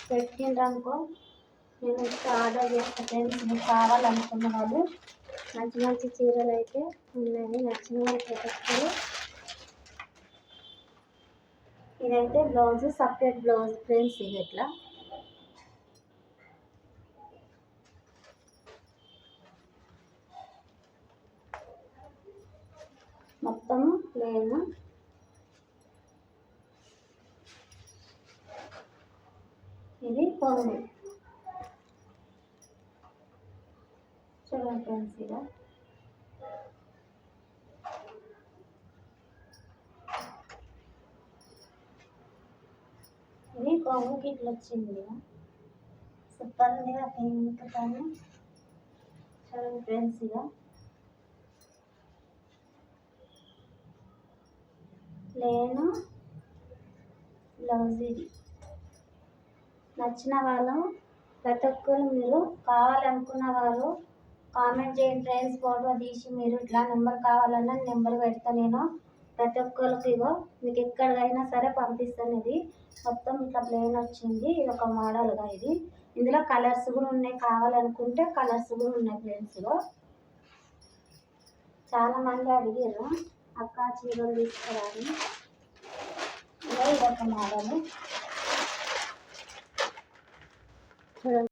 పెట్టిండ్రనుకో నేను ఇంకా ఆర్డర్ చేస్తా ఫ్రెండ్స్. మీకు కావాలనుకున్న వాళ్ళు మంచి మంచి చీరలు అయితే ఉన్నాయి, నచ్చిన వాళ్ళు పెట్టచ్చు. ఇదైతే బ్లౌజ్, సపరేట్ బ్లౌజ్ ఫ్రెండ్స్. ఇది ఇట్లా మొత్తం ప్లేన్. ఇది కొంగు చూడండి ఫ్రెండ్స్. ఇలా ఇది కొంగుకి ఇట్లా వచ్చింది. సూపర్ ఉంది కదా పింక్ కానీ. చూడండి ఫ్రెండ్స్. ఇలా ప్లేన్ బ్లౌజ్. ఇది నచ్చిన వాళ్ళు ప్రతి ఒక్కరు మీరు కావాలనుకున్న వారు కామెంట్ చేయండి ఫ్రెండ్స్. ఫోటో తీసి మీరు ఇట్లా నెంబర్ కావాలన్నా నెంబర్ పెడతా నేను. ప్రతి ఒక్కరికి ఇగో మీకు ఎక్కడికైనా సరే పంపిస్తాను. ఇది మొత్తం ఇట్లా ప్లేన్ వచ్చింది. ఇది ఒక మోడల్గా. ఇది ఇందులో కలర్స్ కూడా ఉన్నాయి, కావాలనుకుంటే కలర్స్ కూడా ఉన్నాయి ఫ్రెండ్స్. ఇగో చాలామంది అడిగారు అక్క చీరలు తీసుకురాని. ఇదో ఇదొక మోడల్ చూడండి.